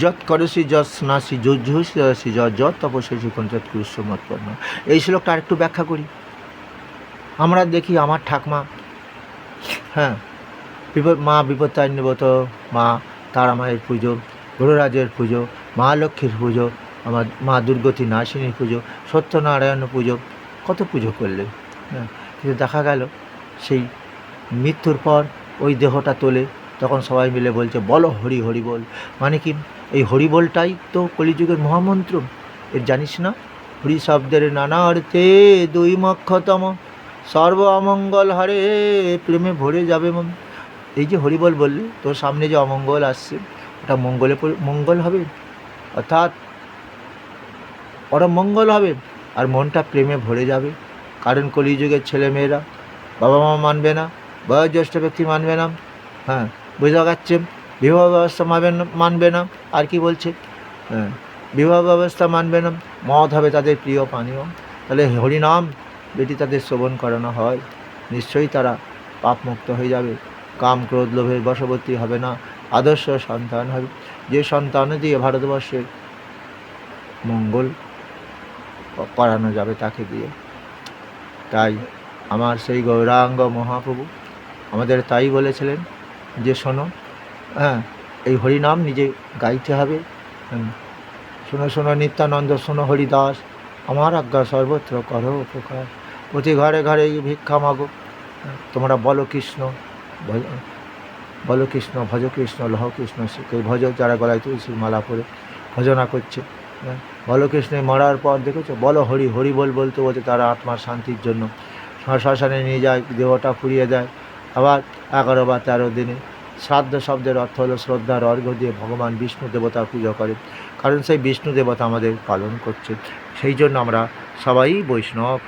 যৎ করসি যৎ স্নাসি যুজ্জুষি যৎ যৎ তপস্বী কঞ্চৎ কুরুষ্ব মৎপন্ন। এই শ্লোকটা আরেকটু ব্যাখ্যা করি। আমরা দেখি আমার ঠাকমা, হ্যাঁ, মা বিপত্তারিণীব্রত, মা তারামায়ের পুজো, গুরুরাজের পুজো, মা লক্ষ্মীর পুজো, আমার মা দুর্গতি নাশিনীর পুজো, সত্যনারায়ণ পুজো, কত পুজো করলেন, হ্যাঁ। কিন্তু দেখা গেল সেই মৃত্যুর পর ওই দেহটা তোলে, তখন সবাই মিলে বলছে বলো হরি হরি বল। মানে কি, এই হরিবলটাই তো কলিযুগের মহামন্ত্র। এর জানিস না, হরি শব্দের নানা অর্থে দুই মক্ষতম, সর্ব অমঙ্গল হরে প্রেমে ভরে যাবে মন। এই যে হরিবল বললে, তোর সামনে যে অমঙ্গল আসছে ওটা মঙ্গল হবে, অর্থাৎ পরম মঙ্গল হবে, আর মনটা প্রেমে ভরে যাবে। কারণ কলিযুগের ছেলেমেয়েরা বাবা মা মানবে না, বয়োজ্যেষ্ঠ ব্যক্তি মানবে না, হ্যাঁ, বোঝা যাচ্ছে, বিবাহ ব্যবস্থা মানবে না, আর কি বলছে, হ্যাঁ, বিবাহ ব্যবস্থা মানবে না, মদ হবে তাদের প্রিয় পানীয়। তাহলে হরিনাম বেটি তাদের শ্রবণ করানো হয়, নিশ্চয়ই তারা পাপমুক্ত হয়ে যাবে, কাম ক্রোধ লোভের বশবর্তী হবে না, আদর্শ সন্তান হবে, যে সন্তান দিয়ে ভারতবর্ষের মঙ্গল করানো যাবে তাকে দিয়ে। তাই আমার সেই গৌরাঙ্গ মহাপ্রভু আমাদের তাই বলেছিলেন যে শোনো, হ্যাঁ, এই হরিনাম নিজে গাইতে হবে। শোনো শোনো নিত্যানন্দ, শোনো হরিদাস, আমার আজ্ঞা সর্বত্র করো উপকার, প্রতি ঘরে ঘরে ভিক্ষা মাগো, তোমরা বলো কৃষ্ণ, বলো কৃষ্ণ, ভজ কৃষ্ণ, লহ কৃষ্ণ, কেউ ভজ, যারা গলায় তুলসীর মালা পরে ভজনা করছে, বলো কৃষ্ণে মরার পর দেখেছো, বলো হরি হরি বলতে বলতে তারা আত্মার শান্তির জন্য শ্মশানে নিয়ে যায়, দেহটা পুড়িয়ে দেয়। আবার 11 বা 13 দিনে শ্রাদ্ধ শব্দের অর্থ হলো শ্রদ্ধার অর্ঘ্য দিয়ে ভগবান বিষ্ণু দেবতার পুজো করে, কারণ সেই বিষ্ণু দেবতা আমাদের পালন করছে। সেই জন্য আমরা সবাই বৈষ্ণব।